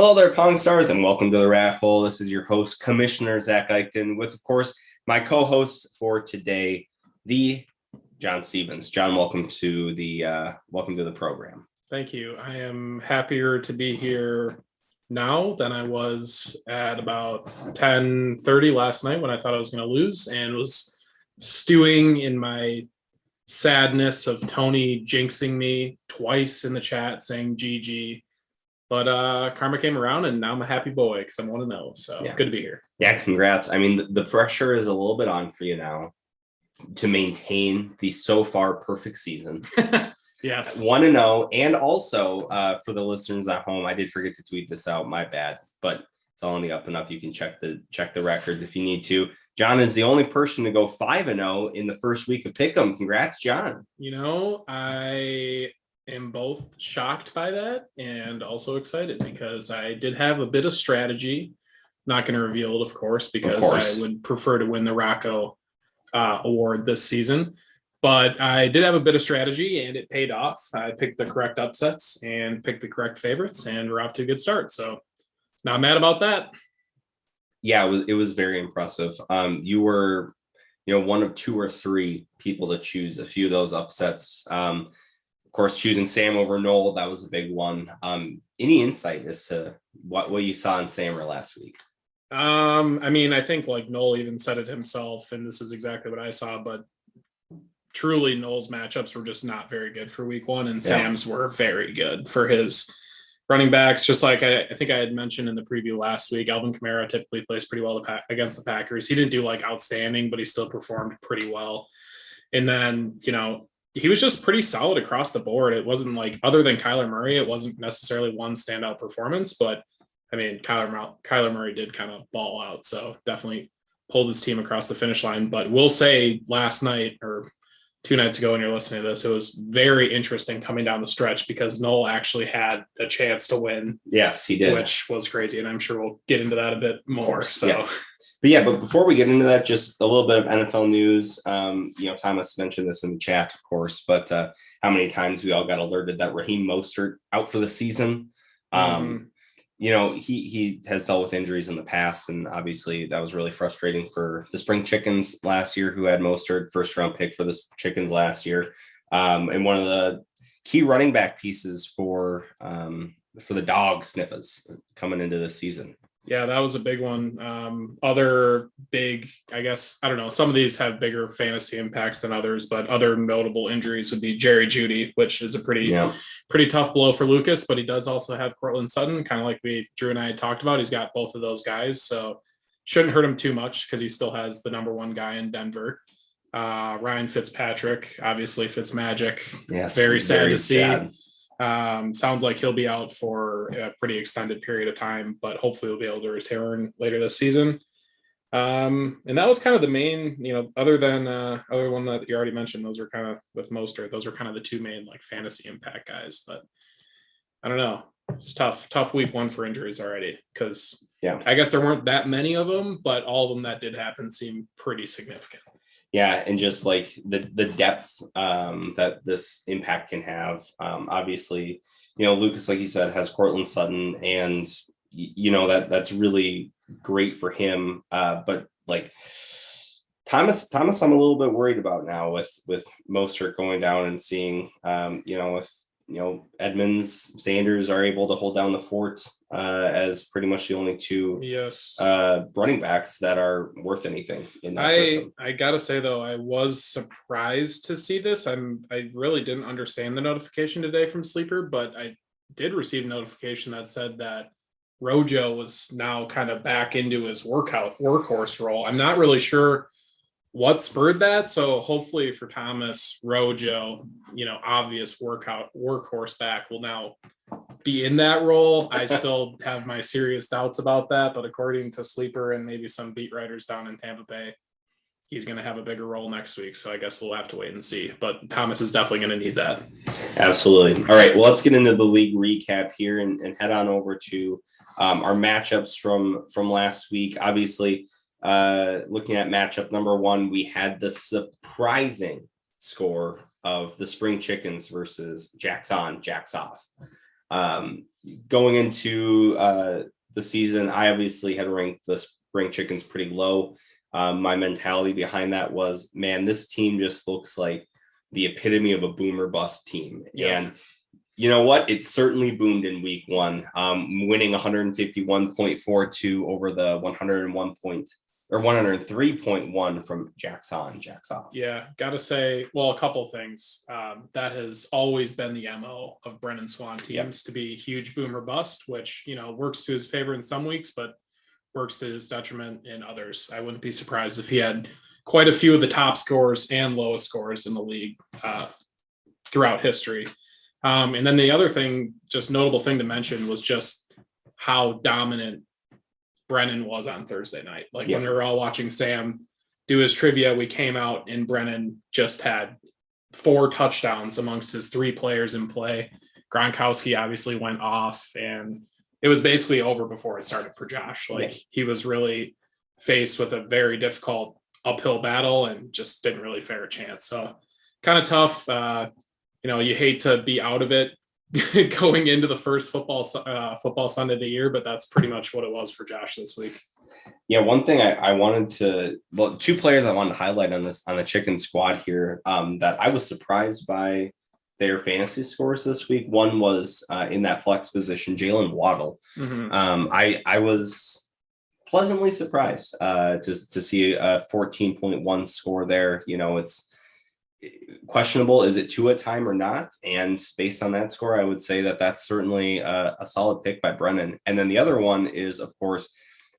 Hello there, Pong Stars, and welcome to the Rathole. This is your host, Commissioner Zach Eichten, with, of course, my co-host for today, the John Stevens. John, welcome to the program. Thank you. I am happier to be here now than I was at about 10:30 last night when I thought I was going to lose and was stewing in my sadness of Tony jinxing me twice in the chat saying GG. But karma came around and now I'm a happy boy because I'm 1-0. So Good to be here. Yeah, congrats. I mean, the pressure is a little bit on for you now to maintain the so far perfect season. Yes. 1-0. And also for the listeners at home, I did forget to tweet this out. My bad, but it's all on the up and up. You can check the records if you need to. John is the only person to go 5-0 in the first week of Pick'em. Congrats, John. You know, I am both shocked by that and also excited because I did have a bit of strategy. Not going to reveal it, of course, because I would prefer to win the Rocco award this season. But I did have a bit of strategy and it paid off. I picked the correct upsets and picked the correct favorites, and we're off to a good start. So not mad about that. Yeah, it was very impressive. You were, one of two or three people to choose a few of those upsets. Of course, choosing Sam over Noel, that was a big one. Any insight as to what you saw in Sammer last week? I mean, I think like Noel even said it himself, and this is exactly what I saw, but truly Noel's matchups were just not very good for week one, and Sam's were very good for his running backs. Just like I think I had mentioned in the preview last week, Alvin Kamara typically plays pretty well against the Packers. He didn't do like outstanding, but he still performed pretty well. And then, he was just pretty solid across the board. It wasn't like, other than Kyler Murray, it wasn't necessarily one standout performance, but I mean, Kyler Murray did kind of ball out. So definitely pulled his team across the finish line. But we'll say last night or 2 nights ago when you're listening to this, it was very interesting coming down the stretch because Noel actually had a chance to win. Yes, he did. Which was crazy. And I'm sure we'll get into that a bit more. So. Yeah. But before we get into that, just a little bit of NFL news. Thomas mentioned this in the chat, of course, but how many times we all got alerted that Raheem Mostert out for the season. He has dealt with injuries in the past, and obviously that was really frustrating for the Spring Chickens last year, who had Mostert, first round pick for the Chickens last year, and one of the key running back pieces for the Dog Sniffers coming into this season. Yeah, that was a big one. Other big, I guess, I don't know, some of these have bigger fantasy impacts than others, but other notable injuries would be Jerry Jeudy, which is a pretty tough blow for Lucas, but he does also have Cortland Sutton, kind of like Drew and I had talked about. He's got both of those guys, so shouldn't hurt him too much because he still has the number one guy in Denver. Ryan Fitzpatrick, obviously Fitzmagic. Yes, very sad to see. Sounds like he'll be out for a pretty extended period of time, but hopefully we'll be able to return later this season. And that was kind of the main, other one that you already mentioned, those were kind of with Mostert, those were kind of the two main like fantasy impact guys, but I don't know. It's tough week one for injuries already because I guess there weren't that many of them, but all of them that did happen seem pretty significant. Yeah, and just like the depth that this impact can have. Obviously, Lucas, like you said, has Cortland Sutton, and that's really great for him. But like Thomas, I'm a little bit worried about now with Mostert going down and seeing, if Edmonds, Sanders are able to hold down the fort as pretty much the only two running backs that are worth anything in that system. I gotta say though, I was surprised to see this. I really didn't understand the notification today from Sleeper, but I did receive a notification that said that Rojo was now kind of back into his workhorse role. I'm not really sure what spurred that. So hopefully for Thomas, Rojo, obvious workhorse back will now be in that role. I still have my serious doubts about that, but according to Sleeper and maybe some beat writers down in Tampa Bay, he's going to have a bigger role next week. So I guess we'll have to wait and see, but Thomas is definitely going to need that. Absolutely. All right. Well, let's get into the league recap here and head on over to our matchups from last week. Obviously, looking at matchup number one, we had the surprising score of the Spring Chickens versus Jacks On, Jacks Off. Going into the season, I obviously had ranked the spring chickens pretty low. My mentality behind that was, man, this team just looks like the epitome of a boomer bust team. Yeah. And you know what? It certainly boomed in week one, winning 151.42 over the 103.1 from Jacks on, Jacks off. Yeah, got to say, well, a couple things. That has always been the MO of Brennan Swan teams, to be huge boomer bust, which, works to his favor in some weeks, but works to his detriment in others. I wouldn't be surprised if he had quite a few of the top scores and lowest scores in the league throughout history. And then the other thing, just notable thing to mention, was just how dominant Brennan was on Thursday night. When we were all watching Sam do his trivia, we came out and Brennan just had 4 touchdowns amongst his 3 players in play. Gronkowski obviously went off, and it was basically over before it started for Josh. He was really faced with a very difficult uphill battle and just didn't really fare a chance. So kind of tough. You hate to be out of it going into the first football Sunday of the year, but that's pretty much what it was for Josh this week. Yeah, one thing I wanted to, 2 players I wanted to highlight on the chicken squad here that I was surprised by their fantasy scores this week. One was in that flex position, Jalen Waddle. Mm-hmm. I was pleasantly surprised to see a 14.1 score there. It's questionable, is it Tua time or not? And based on that score, I would say that that's certainly a solid pick by Brennan. And then the other one is, of course,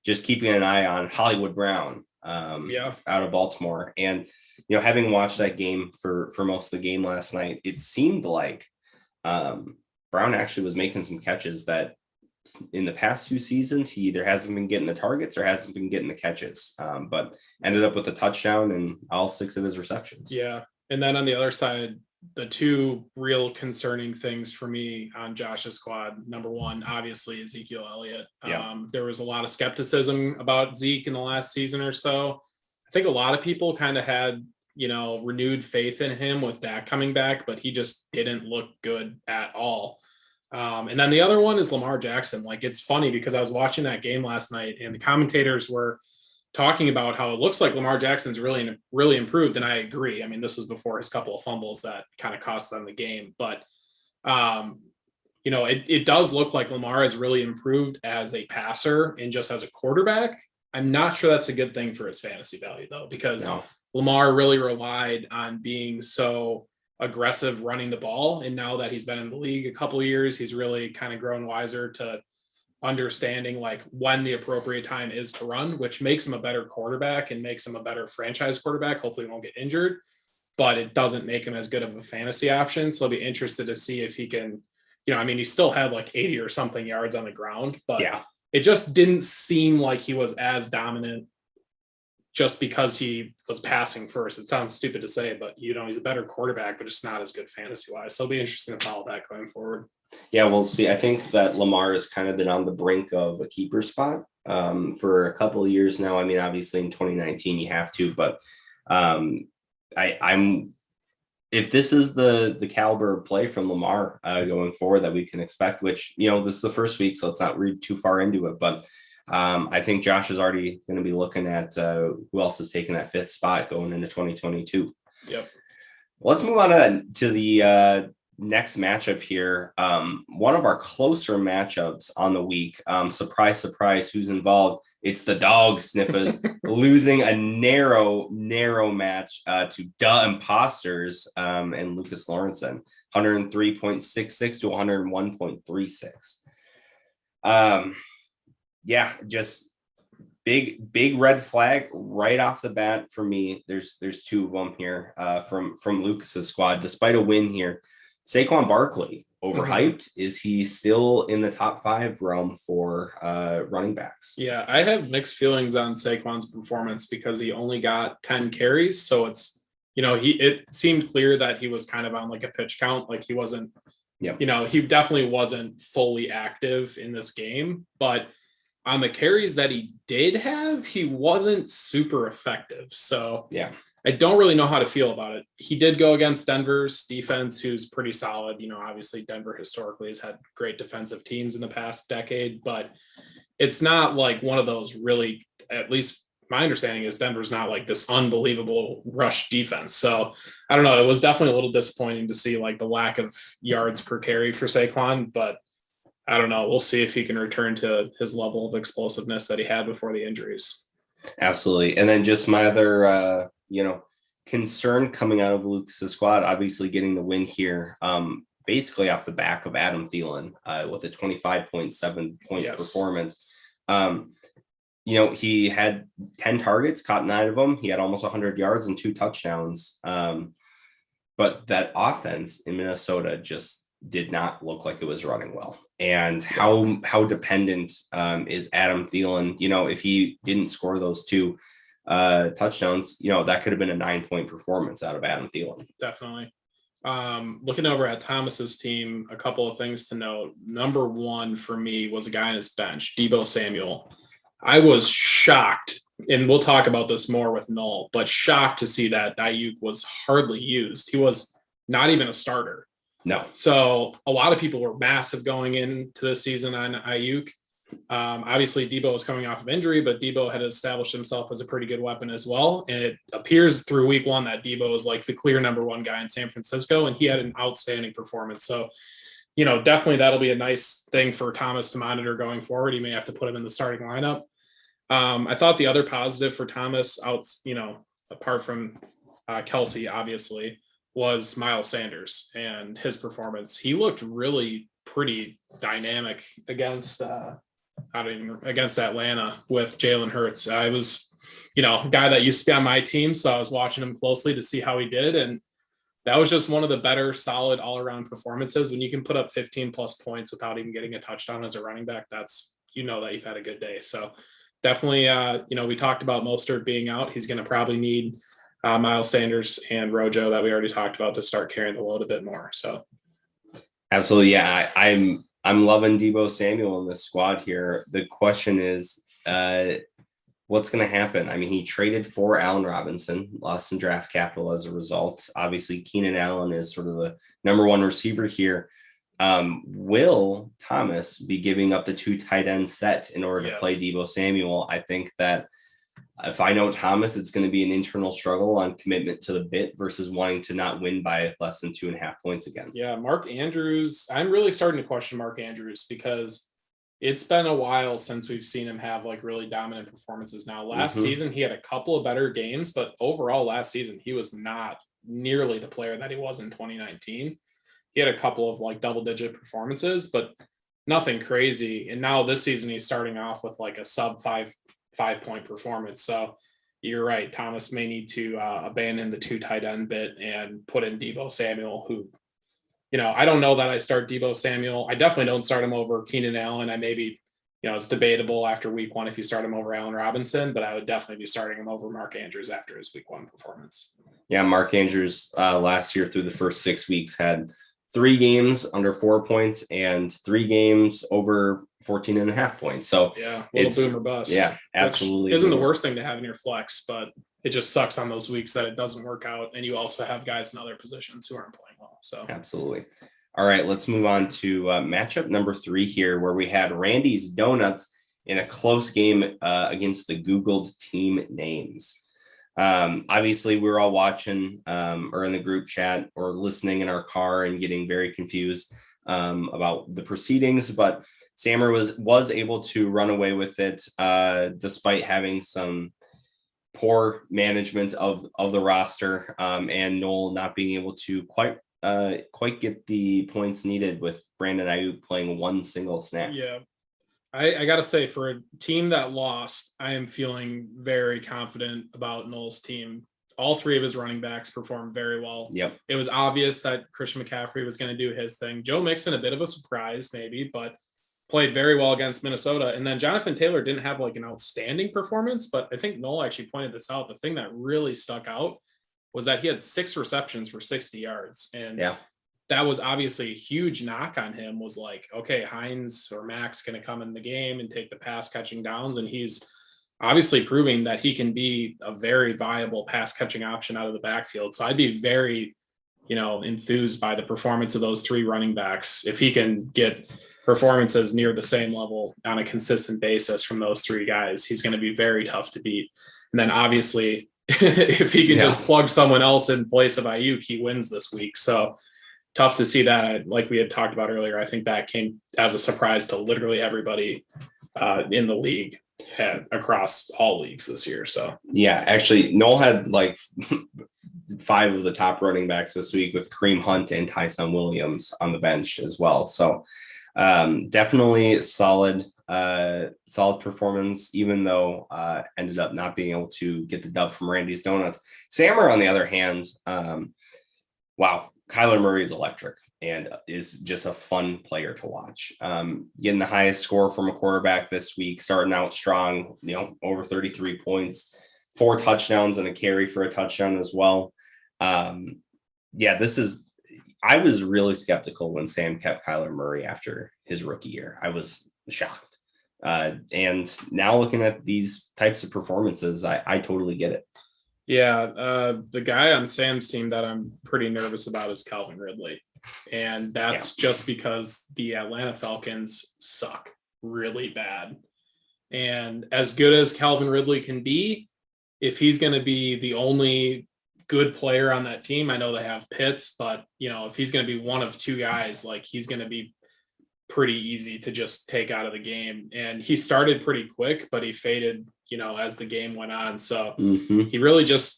just keeping an eye on Hollywood Brown out of Baltimore. And having watched that game for most of the game last night, it seemed like Brown actually was making some catches that in the past 2 seasons he either hasn't been getting the targets or hasn't been getting the catches, but ended up with a touchdown in all 6 of his receptions. Yeah. And then on the other side, the 2 real concerning things for me on Josh's squad, number one, obviously Ezekiel Elliott. There was a lot of skepticism about Zeke in the last season or so. I think a lot of people kind of had, renewed faith in him with Dak coming back, but he just didn't look good at all. And then the other one is Lamar Jackson. It's funny because I was watching that game last night and the commentators were talking about how it looks like Lamar Jackson's really, really improved. And I agree. I mean, this was before his couple of fumbles that kind of cost them the game. But, it does look like Lamar has really improved as a passer and just as a quarterback. I'm not sure that's a good thing for his fantasy value, though, because Lamar really relied on being so aggressive running the ball. And now that he's been in the league a couple of years, he's really kind of grown wiser to understanding when the appropriate time is to run, which makes him a better quarterback and makes him a better franchise quarterback. Hopefully he won't get injured, but it doesn't make him as good of a fantasy option. So I'll be interested to see if he can, he still had 80 or something yards on the ground, but it just didn't seem like he was as dominant just because he was passing first. It sounds stupid to say, but he's a better quarterback, but just not as good fantasy wise. So it'll be interesting to follow that going forward. Yeah, we'll see. I think that Lamar has kind of been on the brink of a keeper spot for a couple of years now. I mean, obviously in 2019 you have to, but I'm if this is the caliber of play from Lamar going forward that we can expect, which this is the first week, so let's not read too far into it, but I think Josh is already going to be looking at who else is taking that 5th spot going into 2022. Yep. Let's move on to the next matchup here. One of our closer matchups on the week. Surprise, surprise, who's involved? It's the dog sniffers losing a narrow match to Da Imposters and Lucas Lawrenson, 103.66 to 101.36. Just big red flag right off the bat for me. There's 2 of them here from Lucas's squad. Despite a win here, Saquon Barkley, overhyped. Is he still in the top 5 realm for running backs? Yeah, I have mixed feelings on Saquon's performance because he only got 10 carries. So it's, it seemed clear that he was kind of on a pitch count. He wasn't, he definitely wasn't fully active in this game, but on the carries that he did have, he wasn't super effective. So I don't really know how to feel about it. He did go against Denver's defense, who's pretty solid. Obviously Denver historically has had great defensive teams in the past decade, but it's not like one of those really, at least my understanding is Denver's not like this unbelievable rush defense. So I don't know. It was definitely a little disappointing to see like the lack of yards per carry for Saquon, but I don't know. We'll see if he can return to his level of explosiveness that he had before the injuries. Absolutely. And then just my other, concern coming out of Lucas's squad, obviously getting the win here, basically off the back of Adam Thielen with a 25.7 point performance. He had 10 targets, caught 9 of them. He had almost 100 yards and 2 touchdowns. But that offense in Minnesota just did not look like it was running well. And how dependent is Adam Thielen? If he didn't score those 2 touchdowns, that could have been a 9-point performance out of Adam Thielen. Definitely. Looking over at Thomas's team, a couple of things to note. Number one for me was a guy on his bench, Deebo Samuel. I was shocked, and we'll talk about this more with Null, but shocked to see that Ayuk was hardly used. He was not even a starter. No. So a lot of people were massive going into this season on Ayuk. Obviously, Deebo was coming off of injury, but Deebo had established himself as a pretty good weapon as well. And it appears through week 1 that Deebo was like the clear number 1 guy in San Francisco, and he had an outstanding performance. So, definitely that'll be a nice thing for Thomas to monitor going forward. He may have to put him in the starting lineup. I thought the other positive for Thomas, apart from Kelsey, obviously, was Miles Sanders and his performance. He looked really pretty dynamic against Atlanta with Jalen Hurts. I was, a guy that used to be on my team, so I was watching him closely to see how he did, and that was just one of the better, solid all-around performances. When you can put up 15 plus points without even getting a touchdown as a running back, that's that you've had a good day. So definitely, we talked about Mostert being out. He's going to probably need Miles Sanders and Rojo that we already talked about to start carrying the load a bit more. So absolutely, yeah, I'm loving Deebo Samuel in this squad here. The question is, what's going to happen? I mean, he traded for Allen Robinson, lost some draft capital as a result. Obviously, Keenan Allen is sort of the number 1 receiver here. Will Thomas be giving up the 2 tight end set in order to play Deebo Samuel? I think that if I know Thomas, it's going to be an internal struggle on commitment to the bit versus wanting to not win by less than 2.5 points again. Yeah, Mark Andrews. I'm really starting to question Mark Andrews because it's been a while since we've seen him have like really dominant performances. Now, last season, he had a couple of better games, but overall last season, he was not nearly the player that he was in 2019. He had a couple of like double-digit performances, but nothing crazy. And now this season, he's starting off with like a sub 5-point performance. So you're right. Thomas may need to abandon the 2 tight end bit and put in Deebo Samuel, who, I don't know that I start Deebo Samuel. I definitely don't start him over Keenan Allen. I maybe, it's debatable after week 1 if you start him over Allen Robinson, but I would definitely be starting him over Mark Andrews after his week 1 performance. Yeah, Mark Andrews last year through the first 6 weeks had 3 games under 4 points and 3 games over 14.5 points. So yeah, it's boom or bust. Yeah, absolutely. Isn't the worst thing to have in your flex, but it just sucks on those weeks that it doesn't work out. And you also have guys in other positions who aren't playing well. So absolutely. All right, let's move on to matchup number 3 here, where we had Randy's Donuts in a close game against the Googled team names. Obviously we were all watching or in the group chat or listening in our car and getting very confused about the proceedings, but Sammer was able to run away with it despite having some poor management of the roster and Noel not being able to quite get the points needed with Brandon Ayuk playing 1 single snap. Yeah. I got to say, for a team that lost, I am feeling very confident about Noel's team. All 3 of his running backs performed very well. Yep. It was obvious that Christian McCaffrey was going to do his thing. Joe Mixon, a bit of a surprise maybe, but played very well against Minnesota. And then Jonathan Taylor didn't have like an outstanding performance, but I think Noel actually pointed this out. The thing that really stuck out was that he had 6 receptions for 60 yards. And that was obviously a huge knock on him, was like, okay, Hines or Max going to come in the game and take the pass catching downs. And he's obviously proving that he can be a very viable pass catching option out of the backfield. So I'd be very, enthused by the performance of those three running backs. If he can get performances near the same level on a consistent basis from those three guys, he's going to be very tough to beat. And then obviously, if he can just plug someone else in place of Ayuk, he wins this week. So tough to see that. Like we had talked about earlier, I think that came as a surprise to literally everybody in the league across all leagues this year. So yeah, actually, Noel had like 5 of the top running backs this week with Kareem Hunt and Tyson Williams on the bench as well. So definitely solid performance, even though ended up not being able to get the dub from Randy's Donuts. Sammer, on the other hand, wow, Kyler Murray is electric and is just a fun player to watch. Getting the highest score from a quarterback this week, starting out strong, over 33 points, 4 touchdowns and a carry for a touchdown as well. I was really skeptical when Sam kept Kyler Murray after his rookie year. I was shocked. And now looking at these types of performances, I totally get it. Yeah, the guy on Sam's team that I'm pretty nervous about is Calvin Ridley. And that's just because the Atlanta Falcons suck really bad. And as good as Calvin Ridley can be, if he's going to be the only good player on that team, I know they have Pitts, but if he's going to be one of 2 guys, like he's going to be pretty easy to just take out of the game. And he started pretty quick, but he faded, as the game went on. So he really just,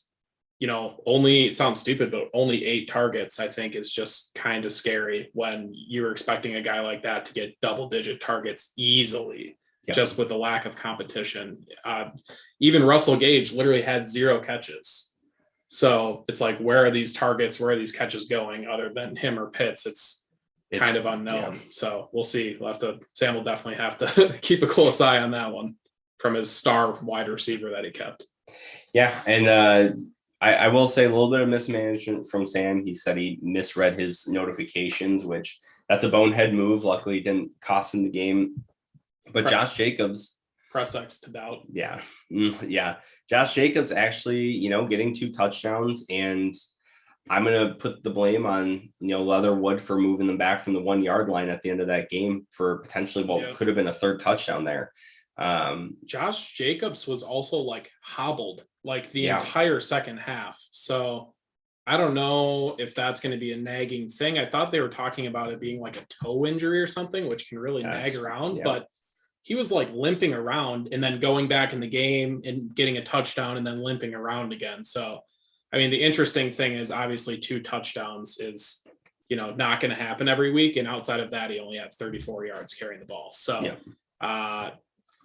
only, it sounds stupid, but only 8 targets, I think, is just kind of scary when you're expecting a guy like that to get double-digit targets easily, just with the lack of competition. Even Russell Gage literally had 0 catches. So it's like, where are these targets? Where are these catches going other than him or Pitts? It's kind of unknown. So we'll see. Sam will definitely have to keep a close eye on that one from his star wide receiver that he kept. Yeah. And I will say a little bit of mismanagement from Sam. He said he misread his notifications, which that's a bonehead move. Luckily, it didn't cost him the game. But Josh Jacobs. Press X to doubt. Yeah. Yeah. Josh Jacobs actually, getting 2 touchdowns, and I'm going to put the blame on, Leatherwood for moving them back from the 1-yard line at the end of that game for potentially what could have been a 3rd touchdown there. Josh Jacobs was also like hobbled like the entire second half. So I don't know if that's going to be a nagging thing. I thought they were talking about it being like a toe injury or something, which can really nag around, but he was like limping around and then going back in the game and getting a touchdown and then limping around again. So, I mean, the interesting thing is obviously 2 touchdowns is, not going to happen every week. And outside of that, he only had 34 yards carrying the ball. So,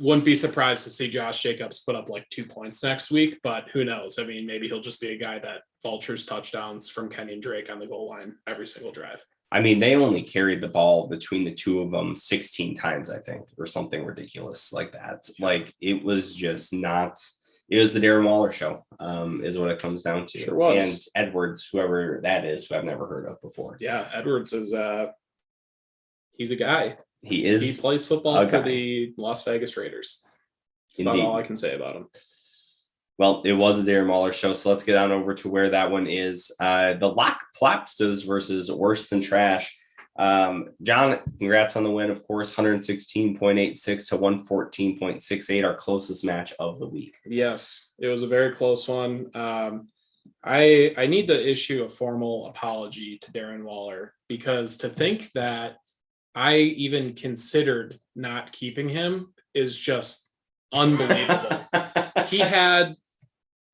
wouldn't be surprised to see Josh Jacobs put up like 2 points next week, but who knows? I mean, maybe he'll just be a guy that vultures touchdowns from Kenyon Drake on the goal line every single drive. I mean, they only carried the ball between the 2 of them 16 times, I think, or something ridiculous like that. Like, it was just not, it was the Darren Waller show, is what it comes down to. Sure was. And Edwards, whoever that is, who I've never heard of before. Yeah, Edwards is, he's a guy. He plays football for the Las Vegas Raiders. That's about all I can say about him. Well, it was a Darren Waller show, so let's get on over to where that one is. The Lock Plapstas versus Worse Than Trash. John, congrats on the win, of course, 116.86 to 114.68, our closest match of the week. Yes, it was a very close one. I need to issue a formal apology to Darren Waller, because to think that I even considered not keeping him is just unbelievable. He had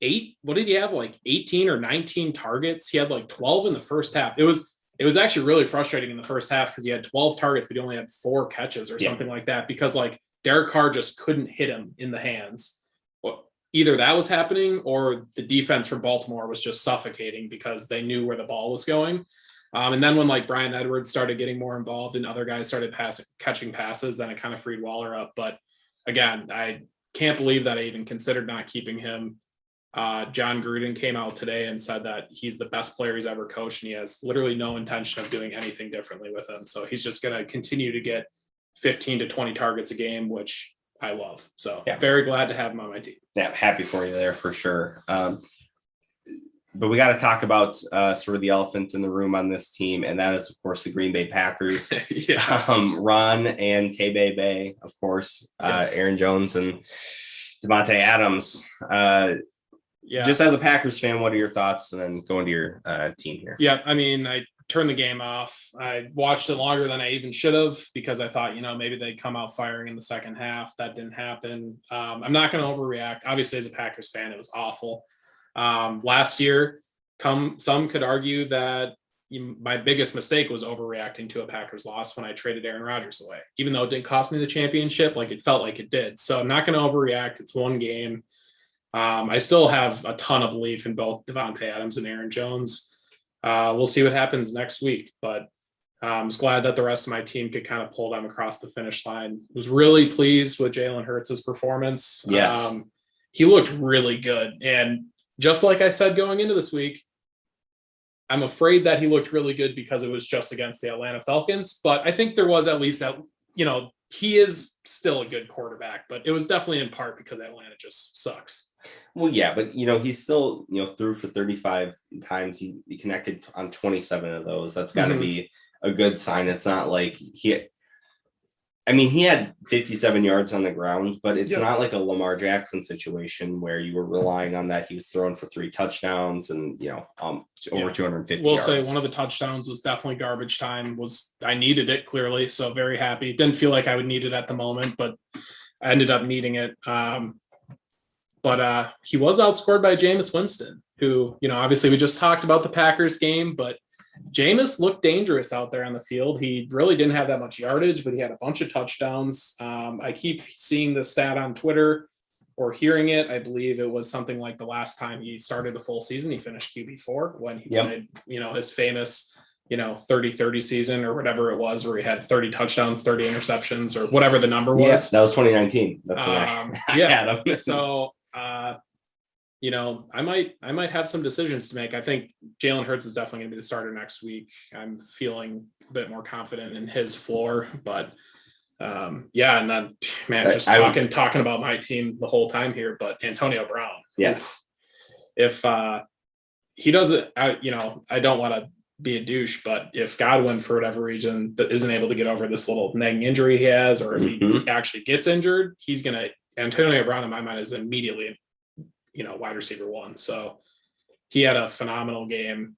18 or 19 targets. He had like 12 in the first half. It was actually really frustrating in the first half because he had 12 targets, but he only had 4 catches or something like that, because like Derek Carr just couldn't hit him in the hands. Well, either that was happening or the defense for Baltimore was just suffocating because they knew where the ball was going. And then when like Brian Edwards started getting more involved and other guys started catching passes, then it kind of freed Waller up. But again, I can't believe that I even considered not keeping him. John Gruden came out today and said that he's the best player he's ever coached, and he has literally no intention of doing anything differently with him. So he's just going to continue to get 15 to 20 targets a game, which I love. So Yeah. very glad to have him on my team. Yeah, happy for you there for sure. But we got to talk about sort of the elephant in the room on this team, and that is, of course, the Green Bay Packers. Yeah. Ron and Tebe Bay, of course, Yes. Aaron Jones and Devontae Adams. Yeah. Just as a Packers fan, what are your thoughts? And then go into your team here. Yeah, I mean, I turned the game off. I watched it longer than I even should have because I thought, maybe they'd come out firing in the second half. That didn't happen. I'm not going to overreact. Obviously, as a Packers fan, it was awful. Last year, some could argue that my biggest mistake was overreacting to a Packers loss when I traded Aaron Rodgers away, even though it didn't cost me the championship. Like, it felt like it did. So I'm not going to overreact. It's one game. I still have a ton of belief in both Devontae Adams and Aaron Jones. We'll see what happens next week, but I was glad that the rest of my team could kind of pull them across the finish line. Was really pleased with Jalen Hurts' performance. Yes. He looked really good. And just like I said going into this week, I'm afraid that he looked really good because it was just against the Atlanta Falcons. But I think there was at least that, he is still a good quarterback, but it was definitely in part because Atlanta just sucks. Well, yeah, but he's still threw for 35 times. He connected on 27 of those. That's got to be a good sign. It's not like he had 57 yards on the ground, but it's not like a Lamar Jackson situation where you were relying on that. He was throwing for 3 touchdowns and over 250 We'll yards. say one of the touchdowns was definitely garbage time. I needed it clearly, so very happy. Didn't feel like I would need it at the moment, but I ended up needing it. But he was outscored by Jameis Winston, who, obviously we just talked about the Packers game, but Jameis looked dangerous out there on the field. He really didn't have that much yardage, but he had a bunch of touchdowns. I keep seeing the stat on Twitter or hearing it. I believe it was something like the last time he started the full season, he finished QB4 when he played, his famous, 30-30 season or whatever it was, where he had 30 touchdowns, 30 interceptions or whatever the number was. Yes, that was 2019. That's what So, I might have some decisions to make. I think Jalen Hurts is definitely going to be the starter next week. I'm feeling a bit more confident in his floor, but and then just talking about my team the whole time here, but Antonio Brown. Yes. If he doesn't, I don't want to be a douche, but if Godwin, for whatever reason, that isn't able to get over this little nagging injury he has, or if he actually gets injured, Antonio Brown in my mind is immediately, wide receiver 1. So he had a phenomenal game.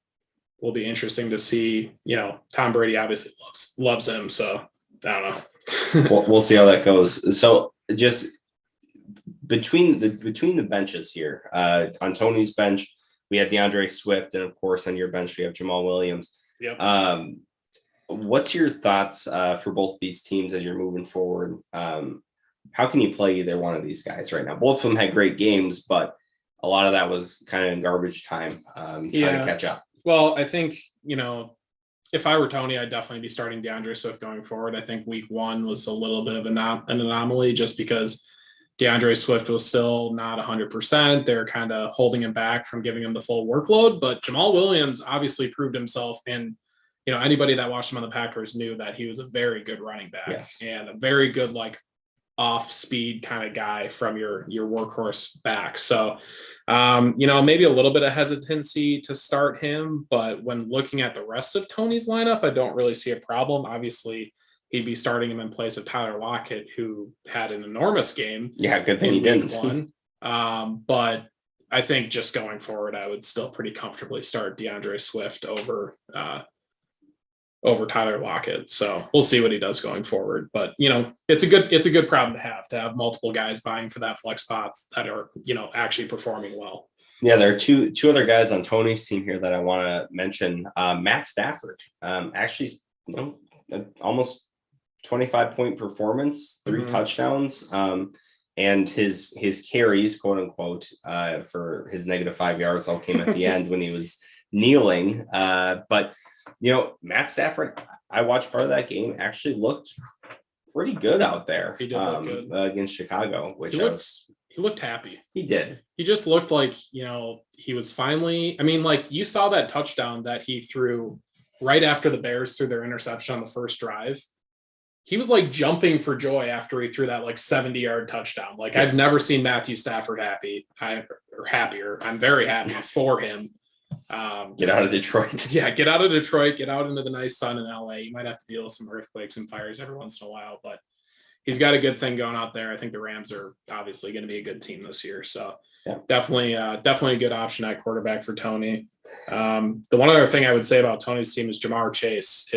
Will be interesting to see. Tom Brady obviously loves him. So I don't know. We'll see how that goes. So just between the benches here, on Tony's bench, we have DeAndre Swift, and of course on your bench we have Jamal Williams. Yep. What's your thoughts for both these teams as you're moving forward? How can you play either one of these guys right now? Both of them had great games, but a lot of that was kind of in garbage time, trying to catch up. Well, I think, if I were Tony, I'd definitely be starting DeAndre Swift going forward. I think week 1 was a little bit of an anomaly just because DeAndre Swift was still not 100%. They're kind of holding him back from giving him the full workload. But Jamal Williams obviously proved himself. And, anybody that watched him on the Packers knew that he was a very good running back and a very good, off speed kind of guy from your workhorse back. So, maybe a little bit of hesitancy to start him, but when looking at the rest of Tony's lineup, I don't really see a problem. Obviously, he'd be starting him in place of Tyler Lockett, who had an enormous game. Yeah, good thing he didn't. But I think just going forward, I would still pretty comfortably start DeAndre Swift over Tyler Lockett. So we'll see what he does going forward. But it's a good problem to have multiple guys vying for that flex spot that are actually performing well. Yeah, there are two other guys on Tony's team here that I want to mention. Matt Stafford, actually, almost 25-point performance, 3 touchdowns, and his carries, quote unquote, for his -5 yards all came at the end when he was kneeling. But Matt Stafford, I watched part of that game, actually looked pretty good out there. He did look good against Chicago, which he looked happy. He did. He just looked like, he was finally, you saw that touchdown that he threw right after the Bears threw their interception on the first drive. he was like jumping for joy after he threw that like 70-yard touchdown. Like I've never seen Matthew Stafford happier. I'm very happy for him. Get out of Detroit. Yeah, get out of Detroit, get out into the nice sun in LA. You might have to deal with some earthquakes and fires every once in a while, but he's got a good thing going out there. I think the Rams are obviously going to be a good team this year. So definitely a good option at quarterback for Tony. The one other thing I would say about Tony's team is Jamar Chase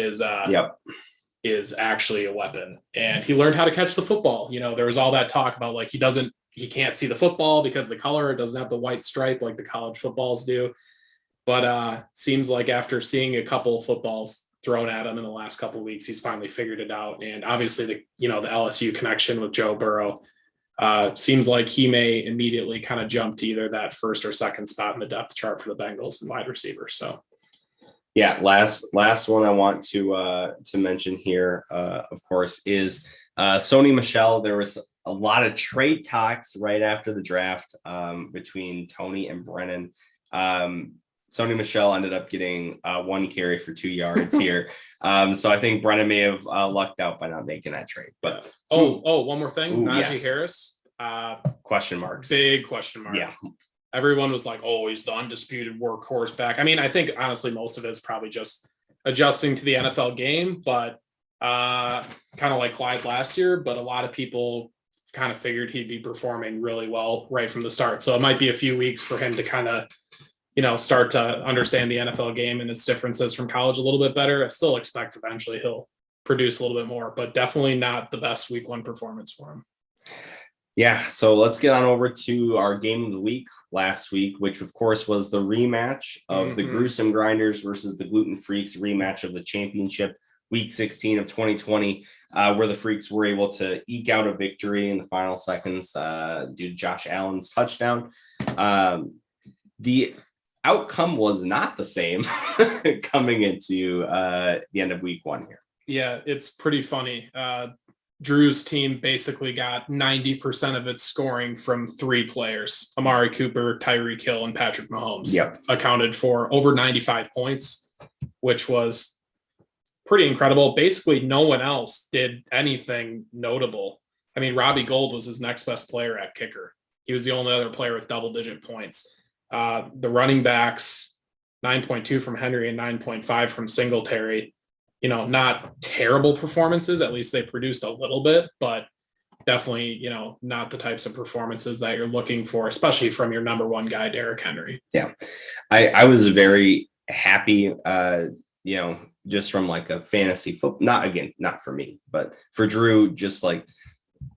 is actually a weapon, and he learned how to catch the football. You know, there was all that talk about like he can't see the football because the color, it doesn't have the white stripe like the college footballs do. But seems like after seeing a couple of footballs thrown at him in the last couple of weeks, he's finally figured it out. And obviously the LSU connection with Joe Burrow seems like he may immediately kind of jump to either that first or second spot in the depth chart for the Bengals and wide receiver. So yeah, last one I want to mention here, of course, is Sony Michel. There was a lot of trade talks right after the draft between Tony and Brennan. Sony Michel ended up getting 1 carry for 2 yards here. So I think Brennan may have lucked out by not making that trade. But one more thing. Najee Harris. Question marks. Big question mark. Yeah. Everyone was like, oh, he's the undisputed workhorse back. I mean, I think honestly, most of it is probably just adjusting to the NFL game, but kind of like Clyde last year, but a lot of people kind of figured he'd be performing really well right from the start. So it might be a few weeks for him to kind of, start to understand the NFL game and its differences from college a little bit better. I still expect eventually he'll produce a little bit more, but definitely not the best week 1 performance for him. Yeah, so let's get on over to our game of the week last week, which of course was the rematch of the Gruesome Grinders versus the Gluten Freaks, rematch of the championship week 16 of 2020, where the Freaks were able to eke out a victory in the final seconds due to Josh Allen's touchdown. The outcome was not the same coming into the end of week 1 here. Yeah, it's pretty funny. Drew's team basically got 90% of its scoring from 3 players: Amari Cooper, Tyreek Hill, and Patrick Mahomes. Yep. Accounted for over 95 points, which was pretty incredible. Basically, no one else did anything notable. I mean, Robbie Gould was his next best player at kicker. He was the only other player with double-digit points. The running backs, 9.2 from Henry and 9.5 from Singletary. Not terrible performances. At least they produced a little bit, but definitely, not the types of performances that you're looking for, especially from your number 1 guy, Derrick Henry. Yeah. I was very happy, just from like a fantasy football, not for me, but for Drew, just like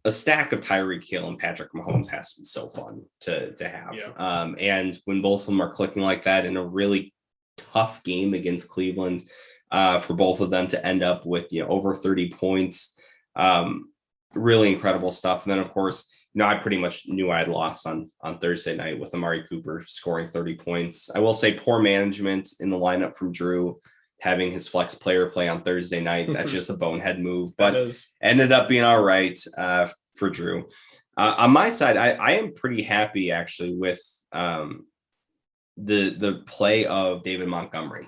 a stack of Tyreek Hill and Patrick Mahomes has to be so fun to have. Yeah. And when both of them are clicking like that in a really tough game against Cleveland, for both of them to end up with over 30 points, really incredible stuff. And then of course, I pretty much knew I had lost on Thursday night with Amari Cooper scoring 30 points. I will say poor management in the lineup from Drew, having his flex player play on Thursday night. That's just a bonehead move, but ended up being all right for Drew. On my side, I am pretty happy actually with the play of David Montgomery.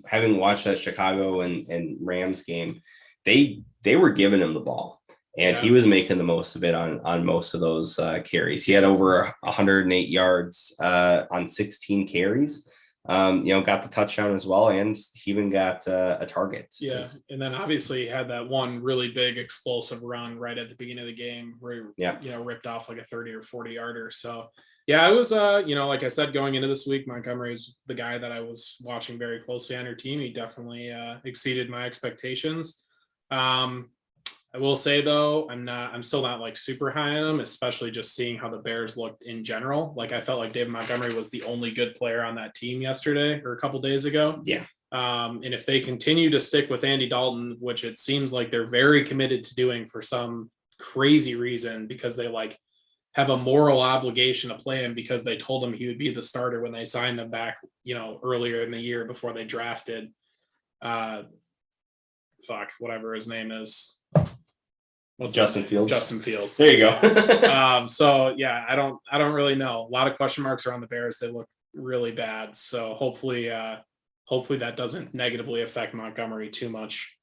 Having watched that Chicago and Rams game, they were giving him the ball, and he was making the most of it on most of those carries. He had over 108 yards on 16 carries. Got the touchdown as well, and he even got a target. Yeah, and then obviously he had that one really big explosive run right at the beginning of the game where he, ripped off like a 30 or 40 yarder. So yeah, I was, like I said, going into this week, Montgomery is the guy that I was watching very closely on your team. He definitely exceeded my expectations. I will say though, I'm still not like super high on him, especially just seeing how the Bears looked in general. Like I felt like David Montgomery was the only good player on that team yesterday or a couple days ago. Yeah. And if they continue to stick with Andy Dalton, which it seems like they're very committed to doing for some crazy reason, because they like have a moral obligation to play him because they told him he would be the starter when they signed him back, earlier in the year before they drafted, whatever his name is. Justin Fields. Justin Fields. There you go. So yeah, I don't really know. A lot of question marks around the Bears. They look really bad. So hopefully that doesn't negatively affect Montgomery too much.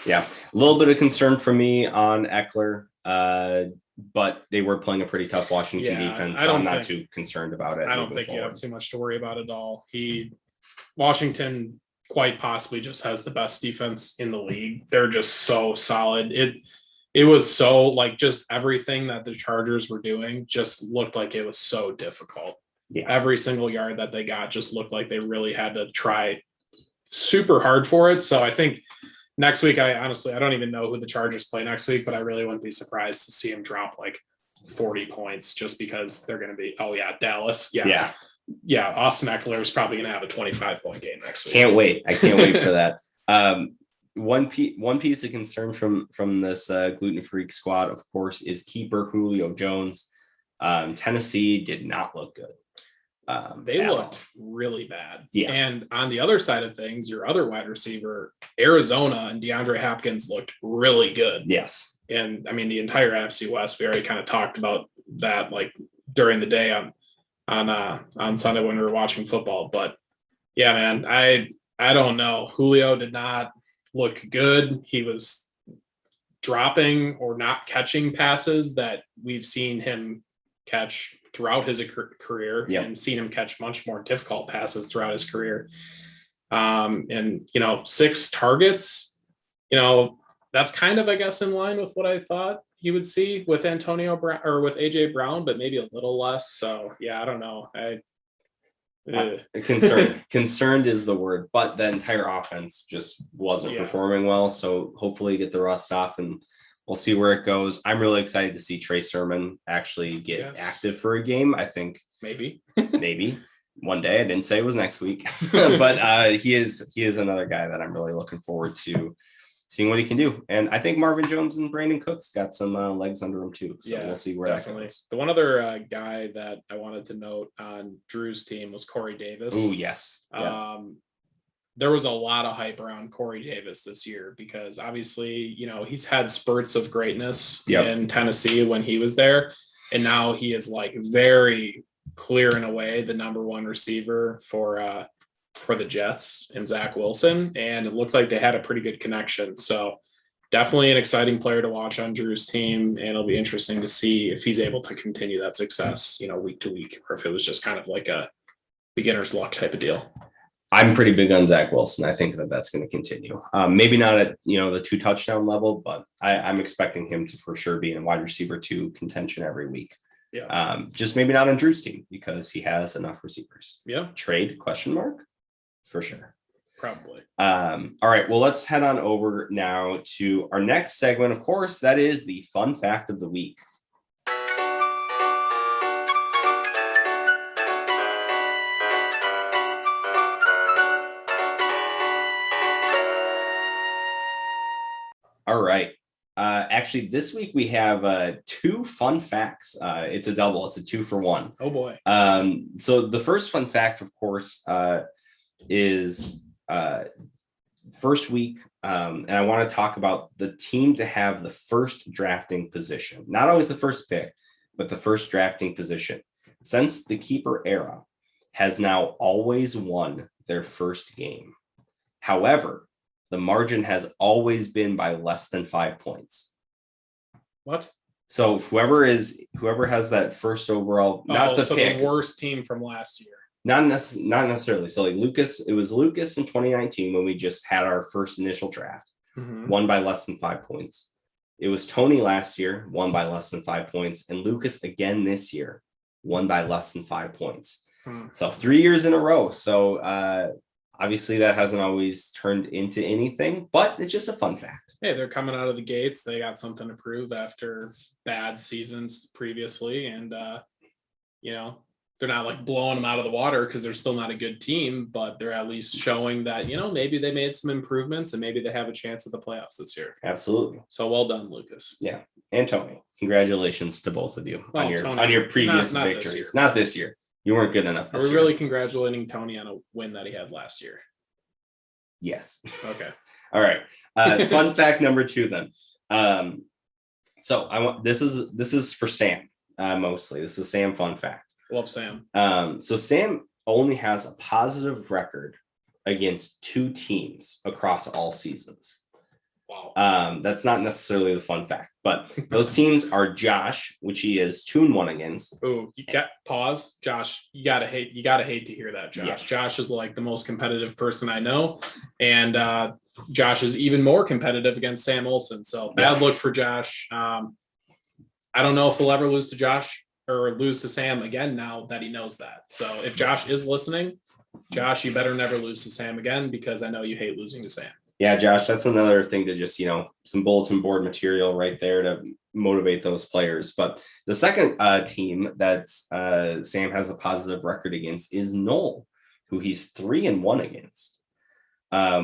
Yeah, a little bit of concern for me on Eckler, but they were playing a pretty tough Washington defense, so I'm not too concerned about it. I don't think you have too much to worry about at all. Washington quite possibly just has the best defense in the league. They're just so solid. It was so like just everything that the Chargers were doing just looked like it was so difficult. Yeah. Every single yard that they got just looked like they really had to try super hard for it. So I think next week, I don't even know who the Chargers play next week, but I really wouldn't be surprised to see them drop like 40 points just because they're going to be, Dallas. Yeah. Austin Eckler is probably going to have a 25-point game next week. Can't wait. I can't wait for that. One piece of concern from this gluten freak squad, of course, is keeper Julio Jones. Tennessee did not look good. They looked really bad. Yeah. And on the other side of things, your other wide receiver, Arizona and DeAndre Hopkins looked really good. Yes. And I mean, the entire NFC West, we already kind of talked about that like during the day on Sunday when we were watching football. But yeah, man, I don't know. Julio did not look good. He was dropping or not catching passes that we've seen him catch throughout his career. Yep. And seen him catch much more difficult passes throughout his career. And 6 targets, that's kind of, I guess, in line with what I thought you would see with Antonio Brown or with AJ Brown, but maybe a little less. So yeah, I don't know. Concerned is the word, but the entire offense just wasn't performing well. So hopefully get the rust off and we'll see where it goes. I'm really excited to see Trey Sermon actually get active for a game. I think maybe one day. I didn't say it was next week, but he is another guy that I'm really looking forward to seeing what he can do. And I think Marvin Jones and Brandon Cooks got some legs under him too. So we'll see where that goes. The one other guy that I wanted to note on Drew's team was Corey Davis. Oh, yes. There was a lot of hype around Corey Davis this year because obviously, he's had spurts of greatness in Tennessee when he was there. And now he is like very clear in a way the number one receiver for the Jets and Zach Wilson. And it looked like they had a pretty good connection. So definitely an exciting player to watch on Drew's team. And it'll be interesting to see if he's able to continue that success, week to week, or if it was just kind of like a beginner's luck type of deal. I'm pretty big on Zach Wilson. I think that's going to continue. Maybe not at, the 2 touchdown level, but I'm expecting him to for sure be in wide receiver 2 contention every week. Yeah. Just maybe not on Drew's team because he has enough receivers. Yeah. Trade ? For sure. Probably. All right. Well, let's head on over now to our next segment. Of course, that is the fun fact of the week. All right. Actually, this week we have 2 fun facts. It's a double. It's a 2 for 1. Oh, boy. So the first fun fact, of course, is first week. And I want to talk about the team to have the first drafting position. Not always the first pick, but the first drafting position. Since the keeper era has now always won their first game. However, the margin has always been by less than 5 points. What? So whoever has that first overall, not the pick, the worst team from last year. Not necessarily. So like it was Lucas in 2019 when we just had our first initial draft, won by less than 5 points. It was Tony last year, won by less than 5 points, and Lucas again this year, won by less than 5 points. So 3 years in a row. So obviously that hasn't always turned into anything, but it's just a fun fact. Hey, they're coming out of the gates. They got something to prove after bad seasons previously. And, they're not like blowing them out of the water because they're still not a good team, but they're at least showing that, maybe they made some improvements and maybe they have a chance at the playoffs this year. Absolutely. So well done, Lucas. Yeah. And Tony, congratulations to both of you on your previous victories. Not this year. You weren't good enough this year. Are we really congratulating Tony on a win that he had last year? Yes. Okay. All right. Fun fact number 2 then. So this is for Sam mostly. This is Sam fun fact. Love Sam. So Sam only has a positive record against 2 teams across all seasons. Wow. That's not necessarily the fun fact, but those teams are Josh, which he is 2-1 against. Oh, you got pause, Josh. You gotta hate to hear that, Josh. Yeah. Josh is like the most competitive person I know, and Josh is even more competitive against Sam Olson. So bad look for Josh. I don't know if we'll ever lose to Josh or lose to Sam again now that he knows that. So if Josh is listening, Josh, you better never lose to Sam again, because I know you hate losing to Sam. Yeah, Josh, that's another thing to just, some bulletin board material right there to motivate those players. But the second team that Sam has a positive record against is Noel, who he's 3-1 against,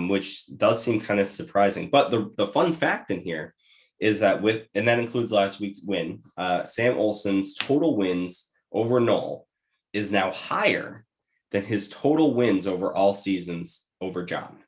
which does seem kind of surprising. But the fun fact in here is that and that includes last week's win, Sam Olson's total wins over Noel is now higher than his total wins over all seasons over John.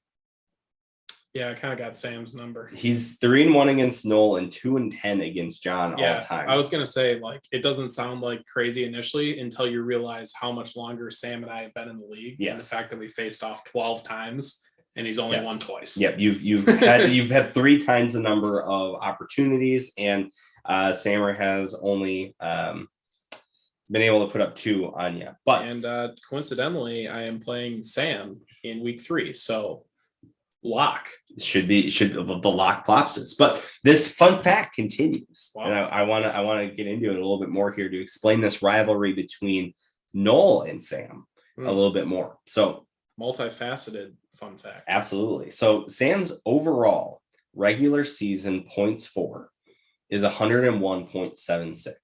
Yeah, I kind of got Sam's number. He's 3-1 against Noel and 2-10 against John all time. I was gonna say, like, it doesn't sound like crazy initially until you realize how much longer Sam and I have been in the league. Yes. And the fact that we faced off 12 times and he's only won twice. Yep, you've had 3 times the number of opportunities, and Sammer has only been able to put up 2 on you. But coincidentally, I am playing Sam in week 3, so lock should the lock plopses. But this fun fact continues. Wow. And I want to get into it a little bit more here to explain this rivalry between Noel and Sam a little bit more. So multifaceted fun fact. Absolutely. So Sam's overall regular season points for is 101.76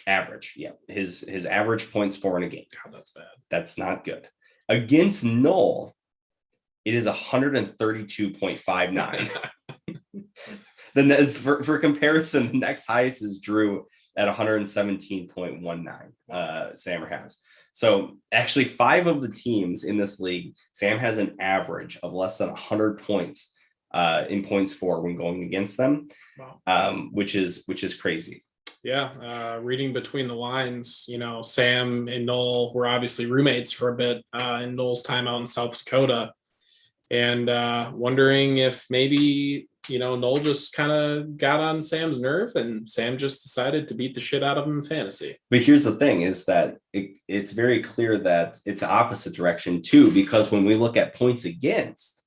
average. Yeah, his average points for in a game. God, that's bad. That's not good. Against Noel, it is 132.59. Then for comparison, the next highest is Drew at 117.19. Sam has. So actually 5 of the teams in this league, Sam has an average of less than 100 points in points for when going against them. Wow. Which is crazy. Yeah, reading between the lines, Sam and Noel were obviously roommates for a bit in Noel's time out in South Dakota. And wondering if maybe, Noel just kind of got on Sam's nerve and Sam just decided to beat the shit out of him in fantasy. But here's the thing is that it's very clear that it's opposite direction too, because when we look at points against,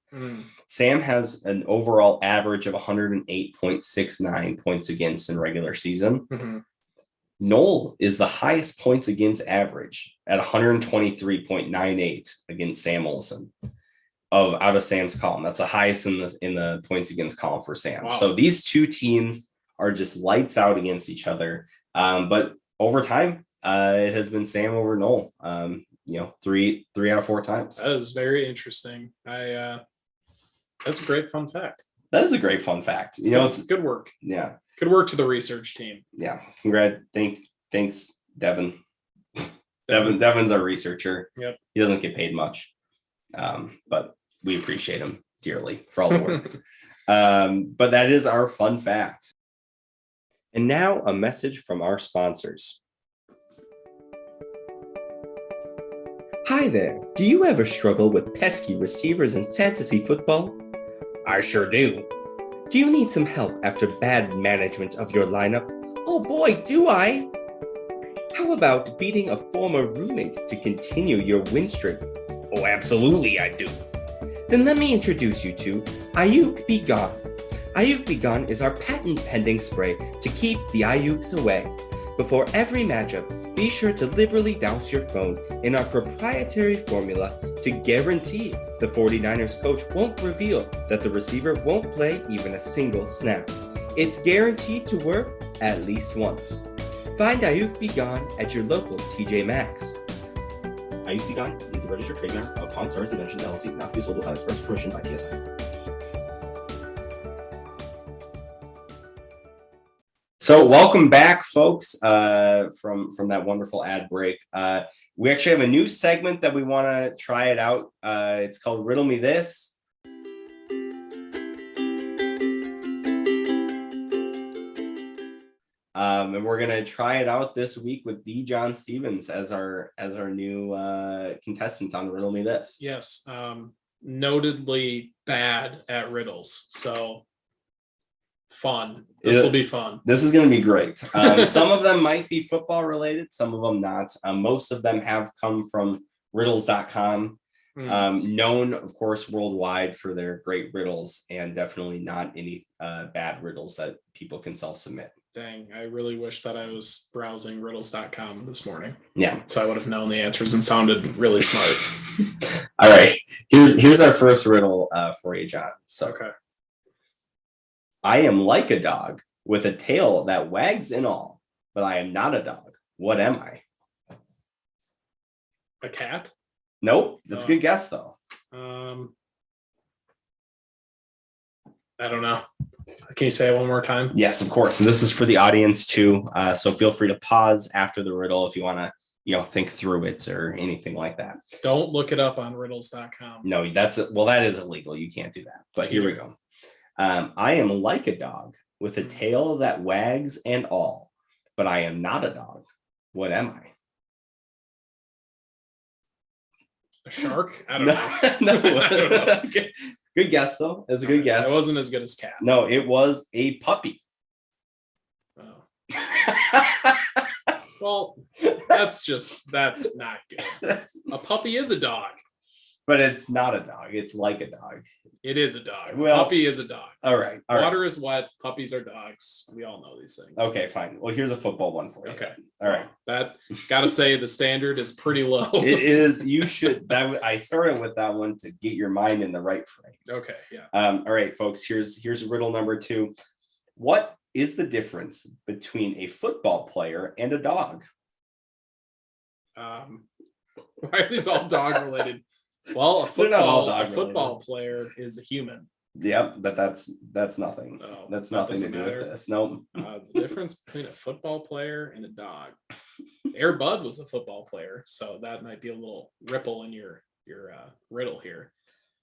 Sam has an overall average of 108.69 points against in regular season. Mm-hmm. Noel is the highest points against average at 123.98 against Sam Olson. Out of Sam's column. That's the highest in the points against column for Sam. Wow. So these 2 teams are just lights out against each other. But over time, it has been Sam over Noel. 3 out of 4 times. That is very interesting. That's a great fun fact. That is a great fun fact. It's good work. Yeah. Good work to the research team. Yeah. Thanks, Devin. Devin's our researcher. Yep. He doesn't get paid much. But we appreciate him dearly for all the work. But that is our fun fact. And now a message from our sponsors. Hi there. Do you ever struggle with pesky receivers in fantasy football? I sure do. Do you need some help after bad management of your lineup? Oh boy, do I! How about beating a former roommate to continue your win streak? Oh, absolutely I do. Then let me introduce you to Ayuk Be Gone. Ayuk Be Gone is our patent-pending spray to keep the Ayuks away. Before every matchup, be sure to liberally douse your phone in our proprietary formula to guarantee the 49ers coach won't reveal that the receiver won't play even a single snap. It's guaranteed to work at least once. Find Ayuk Be Gone at your local TJ Maxx. Ayuk Be Gone is a registered trademark of Pawn Stars Invention LLC, not to be sold without express permission by PSI. So welcome back, folks, from that wonderful ad break. We actually have a new segment that we want to try it out. It's called Riddle Me This. And we're gonna try it out this week with D. John Stevens as our new contestant on Riddle Me This. Yes. notedly bad at riddles. So fun. This will be fun. This is going to be great. Some of them might be football related, some of them not. Most of them have come from riddles.com. Known, of course, worldwide for their great riddles, and definitely not any bad riddles that people can self-submit. Dang, I really wish that I was browsing riddles.com this morning. Yeah. So I would have known the answers and sounded really smart. All right. Here's our first riddle for you, John. So, okay. I am like a dog with a tail that wags and all, but I am not a dog. What am I? A cat? Nope. That's a good guess, though. I don't know. Can you say it one more time? Yes, of course. And this is for the audience too. So feel free to pause after the riddle if you want to, think through it or anything like that. Don't look it up on riddles.com. No, that is illegal. You can't do that. But here we go. I am like a dog with a tail that wags and all, but I am not a dog. What am I? A shark? I don't know. No. I don't know. Okay. Good guess, though. It's a good guess. It wasn't as good as cat. No, it was a puppy. Oh. Well, that's not good. A puppy is a dog. But it's not a dog. It's like a dog. It is a dog. Well, puppy is a dog. All right. Water is wet. Puppies are dogs. We all know these things. Okay, fine. Well, here's a football one for you. Okay. All right. That gotta say the standard is pretty low. It is. You should. I started with that one to get your mind in the right frame. Okay. Yeah. All right, folks. Here's riddle number 2. What is the difference between a football player and a dog? Why are these all dog related? Well, a football player is a human. Yep, but that's nothing. No, that's nothing to do with this. No. The difference between a football player and a dog. Air Bud was a football player, so that might be a little ripple in your riddle here.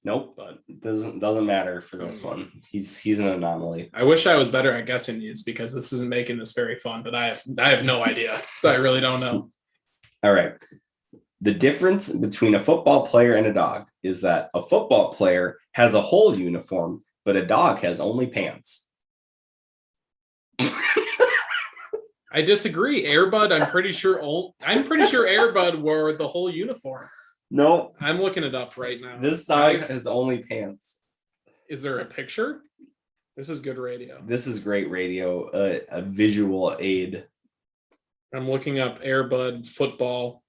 Nope, but it doesn't matter for this one. He's an anomaly. I wish I was better at guessing these because this isn't making this very fun, but I have no idea. I really don't know. All right. The difference between a football player and a dog is that a football player has a whole uniform, but a dog has only pants. I disagree. Air Bud, I'm pretty sure Air Bud wore the whole uniform. No. I'm looking it up right now. This dog has only pants. Is there a picture? This is good radio. This is great radio, a visual aid. I'm looking up Air Bud football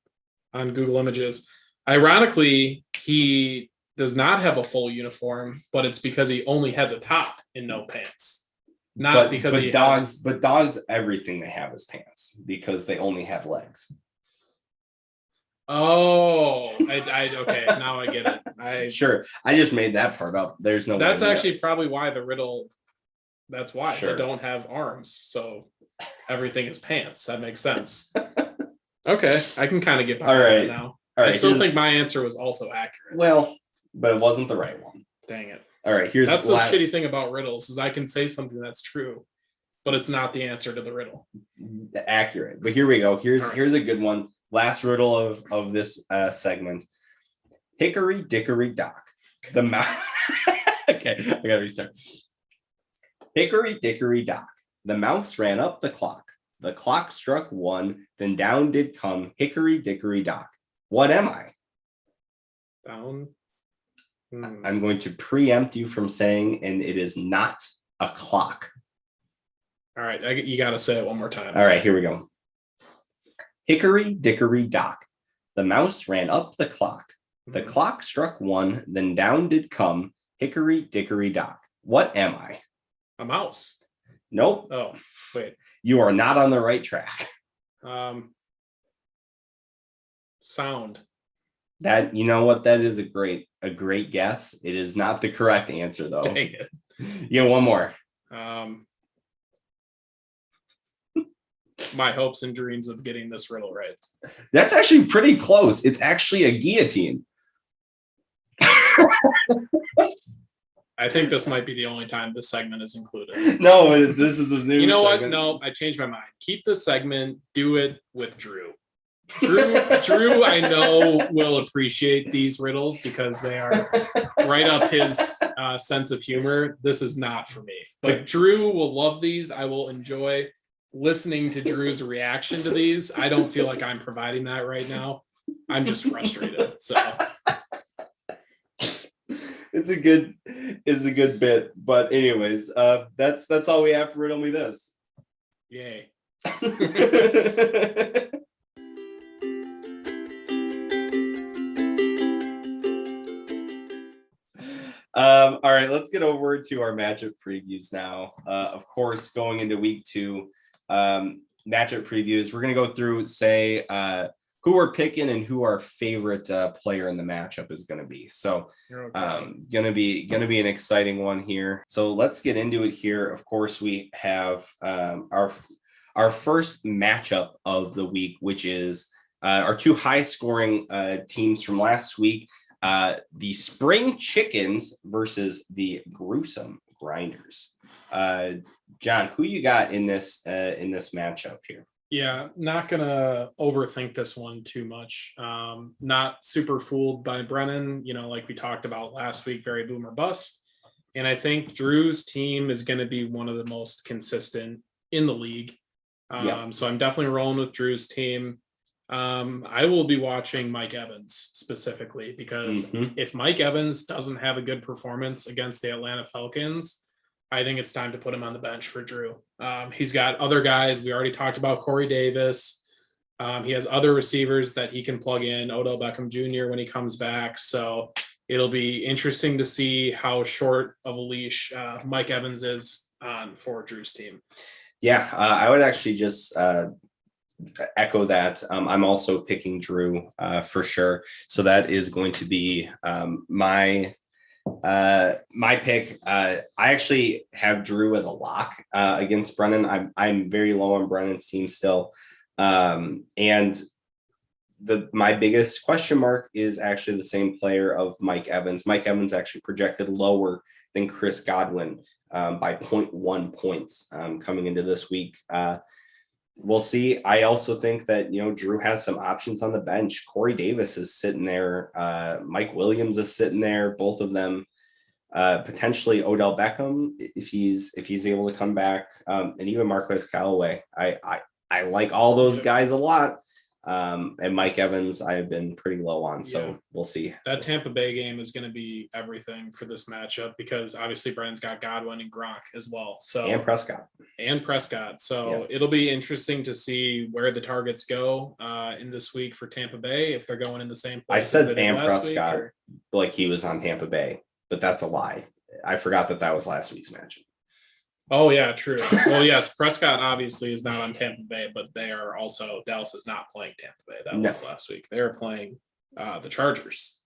on Google Images. Ironically, he does not have a full uniform, but it's because he only has a top and no pants. Dogs, everything they have is pants because they only have legs. Oh, okay. Now I get it. Sure. I just made that part up. There's no. That's actually probably why the riddle. That's why they don't have arms, so everything is pants. That makes sense. Okay, I can kind of get behind that now. All right, I still think my answer was also accurate. Well, but it wasn't the right one. Dang it. All right, that's the shitty thing about riddles is I can say something that's true, but it's not the answer to the riddle. Accurate. But here we go. Here's a good one. Last riddle of this segment. Hickory dickory dock. The mouse. Okay, I gotta restart. Hickory dickory dock. The mouse ran up the clock. The clock struck 1, then down did come hickory dickory dock. What am I? Down. I'm going to preempt you from saying, and it is not a clock. All right, you got to say it one more time. All right, here we go. Hickory dickory dock. The mouse ran up the clock. The clock struck 1, then down did come hickory dickory dock. What am I? A mouse. Nope. Oh, wait. You are not on the right track. Sound. That, you know what? That is a great guess. It is not the correct answer, though. Dang it. You get one more. My hopes and dreams of getting this riddle right. That's actually pretty close. It's actually a guillotine. I think this might be the only time this segment is included. No, this is a new. You know segment. what? No, I changed my mind. Keep this segment. Do it with Drew. Drew, I know will appreciate these riddles because they are right up his sense of humor. This is not for me, but Drew will love these. I will enjoy listening to Drew's reaction to these. I don't feel like I'm providing that right now. I'm just frustrated. So it's a good bit. But anyways, that's all we have for Riddle Me This. Yay. All right, let's get over to our matchup previews now. Of course, going into week 2, matchup previews, we're going to go through, say, who we're picking and who our favorite player in the matchup is going to be. So going to be an exciting one here. So let's get into it here. Of course, we have our first matchup of the week, which is our 2 high scoring teams from last week. The Spring Chickens versus the Gruesome Grinders. John, who you got in this matchup here? Yeah, not gonna overthink this one too much. Not super fooled by Brennan, like we talked about last week, very boom or bust. And I think Drew's team is going to be one of the most consistent in the league. So I'm definitely rolling with Drew's team. I will be watching Mike Evans specifically because if Mike Evans doesn't have a good performance against the Atlanta Falcons, I think it's time to put him on the bench for Drew. He's got other guys. We already talked about Corey Davis. He has other receivers that he can plug in, Odell Beckham Jr. when he comes back. So it'll be interesting to see how short of a leash Mike Evans is on for Drew's team. Yeah, I would actually just echo that. I'm also picking Drew for sure. So that is going to be my pick. I actually have Drew as a lock against Brennan. I'm very low on Brennan's team still. And my biggest question mark is actually the same player of Mike Evans. Mike Evans actually projected lower than Chris Godwin by 0.1 points coming into this week. We'll see. I also think that, Drew has some options on the bench. Corey Davis is sitting there. Mike Williams is sitting there. Both of them, potentially Odell Beckham, if he's able to come back, and even Marquez Callaway. I like all those guys a lot. And Mike Evans, I have been pretty low on, so we'll see. That Tampa Bay game is going to be everything for this matchup because obviously Brennan's got Godwin and Gronk as well. So and Prescott. So it'll be interesting to see where the targets go in this week for Tampa Bay if they're going in the same place. I said and Prescott like he was on Tampa Bay, but that's a lie. I forgot that was last week's matchup. Oh, yeah, true. Well, yes, Prescott obviously is not on Tampa Bay, but they are also, Dallas is not playing Tampa Bay. That was last week. They are playing the Chargers.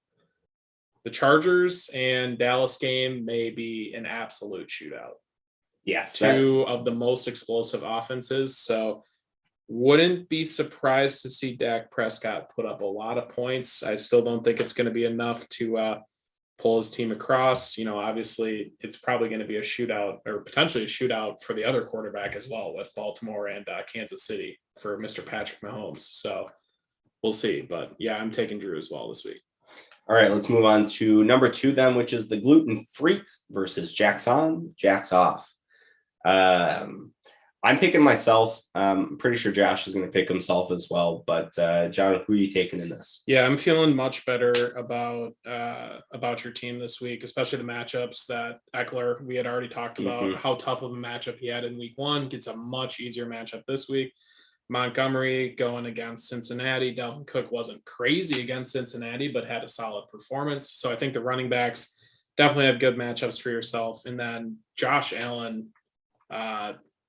The Chargers and Dallas game may be an absolute shootout. Yeah. 2 of the most explosive offenses. So wouldn't be surprised to see Dak Prescott put up a lot of points. I still don't think it's going to be enough to pull his team across. Obviously it's probably going to be a shootout or potentially a shootout for the other quarterback as well with Baltimore and Kansas City for Mr. Patrick Mahomes. So we'll see, but yeah, I'm taking Drew as well this week. All right, let's move on to number 2 then, which is the Gluten Freaks versus Jacks On, Jacks Off. I'm picking myself. I'm pretty sure Josh is going to pick himself as well. But John, who are you taking in this? Yeah, I'm feeling much better about your team this week, especially the matchups that Eckler, we had already talked about how tough of a matchup he had in week 1. Gets a much easier matchup this week. Montgomery going against Cincinnati. Dalvin Cook wasn't crazy against Cincinnati, but had a solid performance. So I think the running backs definitely have good matchups for yourself. And then Josh Allen,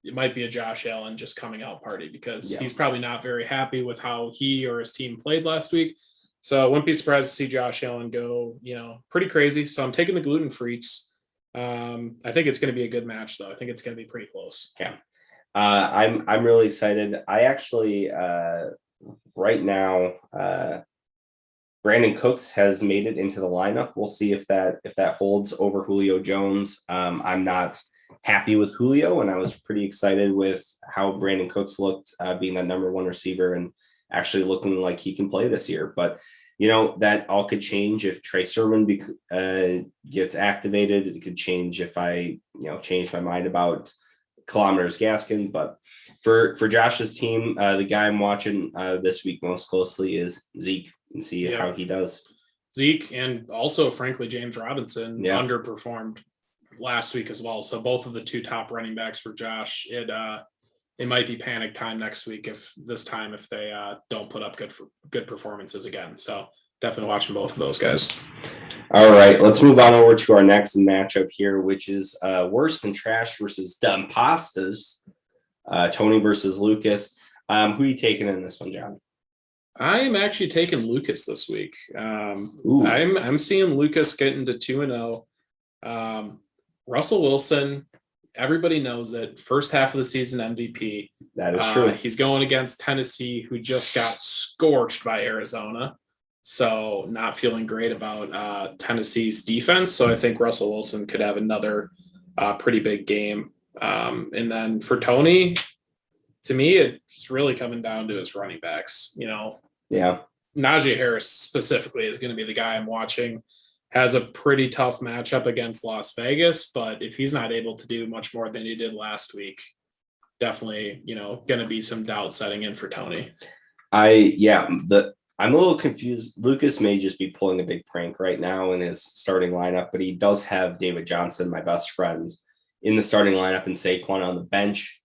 it might be a Josh Allen just coming out party because he's probably not very happy with how he or his team played last week. So I wouldn't be surprised to see Josh Allen go, pretty crazy. So I'm taking the Gluten Freaks. I think it's going to be a good match, though. I think it's going to be pretty close. Yeah. I'm really excited. I actually right now Brandon Cooks has made it into the lineup. We'll see if that holds over Julio Jones. I'm not happy with Julio, and I was pretty excited with how Brandon Cooks looked being that number 1 receiver. And actually looking like he can play this year. But that all could change if Trey Sermon gets activated. It could change if I change my mind about Kilometers Gaskin. But for Josh's team, the guy I'm watching this week most closely is Zeke, and see how he does. Zeke, and also frankly James Robinson underperformed last week as well. So both of the 2 top running backs for Josh, it might be panic time next week if they don't put up good performances again. So definitely watching both of those guys. All right, let's move on over to our next matchup here, which is Worse Than Trash versus Dumb Pastas. Tony versus Lucas. Who are you taking in this one, John? I am actually taking Lucas this week. I'm seeing Lucas getting to 2-0. Russell Wilson, everybody knows it. First half of the season MVP. That is true. He's going against Tennessee, who just got scorched by Arizona. So not feeling great about Tennessee's defense. So I think Russell Wilson could have another pretty big game. And then for Tony, to me, it's really coming down to his running backs. Najee Harris specifically is going to be the guy I'm watching. Has a pretty tough matchup against Las Vegas, but if he's not able to do much more than he did last week, definitely, going to be some doubt setting in for Tony. I'm a little confused. Lucas may just be pulling a big prank right now in his starting lineup, but he does have David Johnson, my best friend, in the starting lineup and Saquon on the bench.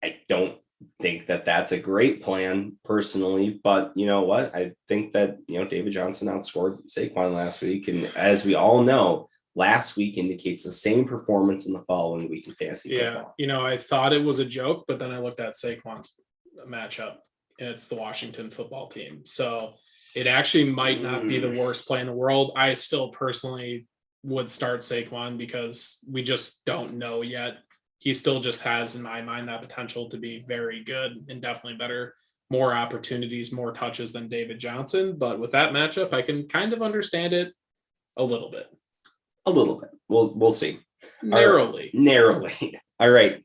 I don't think that that's a great plan personally, but you know what? I think that, David Johnson outscored Saquon last week. And as we all know, last week indicates the same performance in the following week in fantasy football. I thought it was a joke, but then I looked at Saquon's matchup and it's the Washington football team. So it actually might not be the worst play in the world. I still personally would start Saquon because we just don't know yet. He still just has, in my mind, that potential to be very good and definitely better, more opportunities, more touches than David Johnson. But with that matchup, I can kind of understand it a little bit. A little bit. We'll see. Narrowly. All right.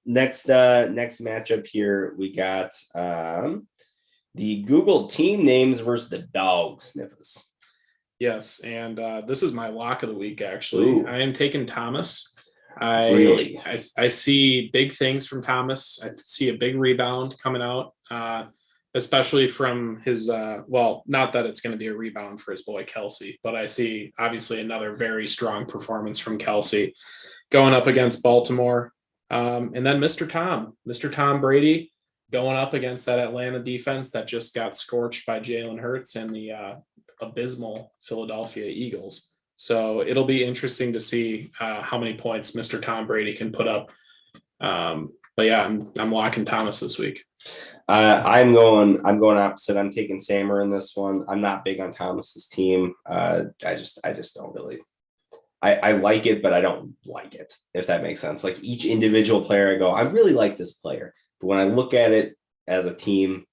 Next matchup here, we got the Google team names versus the dog sniffers. Yes, and this is my lock of the week, actually. Ooh. I am taking Thomas. I see big things from Thomas. I see a big rebound coming out, especially from his, not that it's going to be a rebound for his boy Kelsey, but I see obviously another very strong performance from Kelsey going up against Baltimore. And then Mr. Tom Brady going up against that Atlanta defense that just got scorched by Jalen Hurts and the abysmal Philadelphia Eagles. So it'll be interesting to see how many points Mr. Tom Brady can put up. But yeah, I'm locking Thomas this week. I'm going opposite. I'm taking Sammer in this one. I'm not big on Thomas's team. I just don't really. I like it, but I don't like it, if that makes sense. Like each individual player, I go, I really like this player. But when I look at it as a team,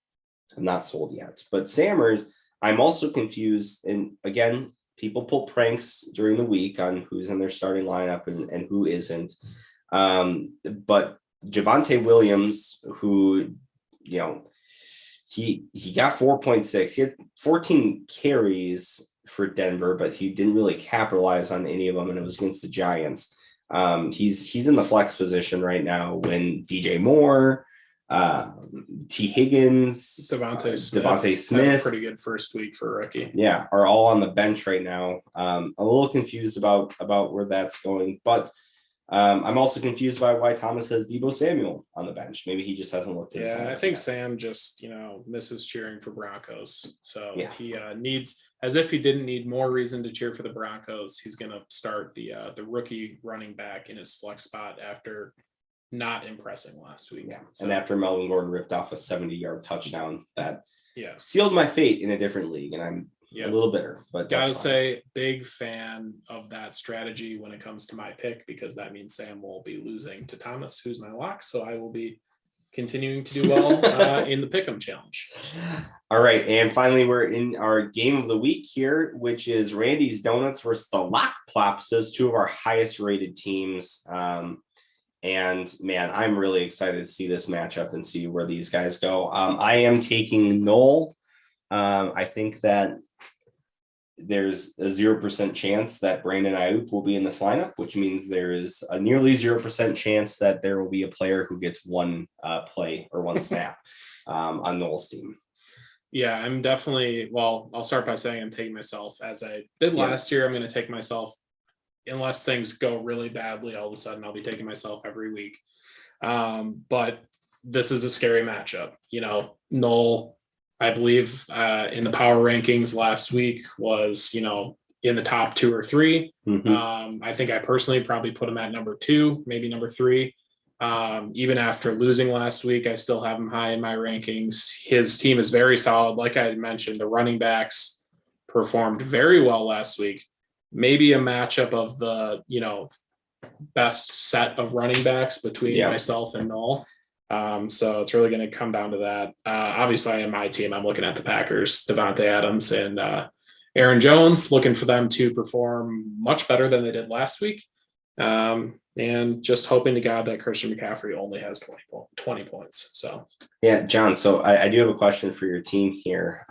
I'm not sold yet. But Sammers, I'm also confused. And again, people pull pranks during the week on who's in their starting lineup and who isn't. But Javonte Williams, who, he got 4.6. He had 14 carries for Denver, but he didn't really capitalize on any of them, and it was against the Giants. He's in the flex position right now when DJ Moore, T. Higgins, Devontae Smith, had a pretty good first week for a rookie. Yeah, are all on the bench right now. I'm a little confused about where that's going, but I'm also confused by why Thomas has Deebo Samuel on the bench. Maybe he just hasn't looked at his I think Sam just misses cheering for Broncos, so he needs, as if he didn't need more reason to cheer for the Broncos, he's going to start the rookie running back in his flex spot after not impressing last week. Yeah. So, and after Melvin Gordon ripped off a 70-yard touchdown that sealed my fate in a different league, and I'm a little bitter. But gotta say, big fan of that strategy when it comes to my pick, because that means Sam will be losing to Thomas, who's my lock. So I will be continuing to do well in the Pick'em Challenge. All right, and finally, we're in our game of the week here, which is Randy's Donuts versus the Lock Plopstas, two of our highest rated teams. And man, I'm really excited to see this matchup and see where these guys go. I am taking Noel. I think that there's a 0% chance that Brandon Ayuk will be in this lineup, which means there is a nearly 0% chance that there will be a player who gets one play or one snap on Noel's team. Yeah, I'm definitely, well, I'll start by saying I'm taking myself as I did last year. I'm going to take myself, unless things go really badly, all of a sudden I'll be taking myself every week. But this is a scary matchup. You know, Noel, I believe in the power rankings last week was, you know, in the top 2 or 3. I think I personally probably put him at number 2, maybe number 3. Even after losing last week, I still have him high in my rankings. His team is very solid. Like I mentioned, the running backs performed very well last week. Maybe a matchup of the, you know, best set of running backs between myself and Noel. So it's really going to come down to that. Obviously, in my team, I'm looking at the Packers, Devontae Adams and Aaron Jones, looking for them to perform much better than they did last week. And just hoping to God that Christian McCaffrey only has 20 points. So, yeah, John. So I do have a question for your team here.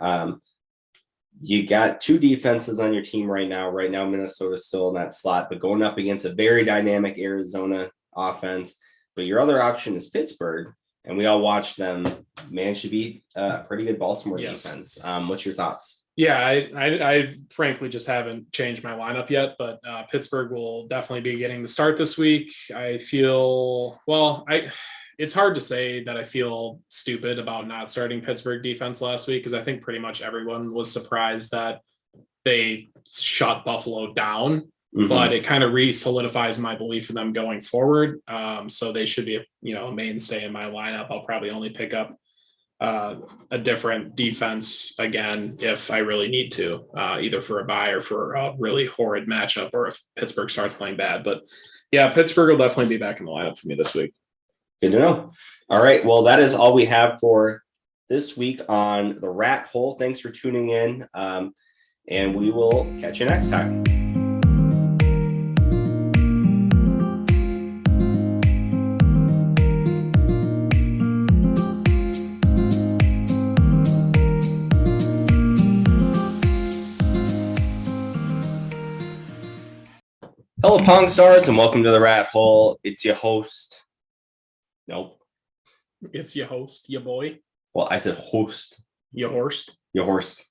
You got 2 defenses on your team right now. Right now, Minnesota's still in that slot, but going up against a very dynamic Arizona offense. But your other option is Pittsburgh, and we all watched them manage to beat a pretty good Baltimore defense. What's your thoughts? Yeah, I frankly just haven't changed my lineup yet, but Pittsburgh will definitely be getting the start this week. I feel, it's hard to say that I feel stupid about not starting Pittsburgh defense last week, because I think pretty much everyone was surprised that they shut Buffalo down, but it kind of re-solidifies my belief in them going forward. So they should be, a mainstay in my lineup. I'll probably only pick up a different defense again if I really need to, either for a bye or for a really horrid matchup, or if Pittsburgh starts playing bad. But yeah, Pittsburgh will definitely be back in the lineup for me this week. Good to know. All right. Well, that is all we have for this week on the Rathole. Thanks for tuning in. And we will catch you next time. Hello, Pong Stars, and welcome to the Rathole. It's your host. Nope. It's your host, your boy. Well, I said host. Your horse. Your horse.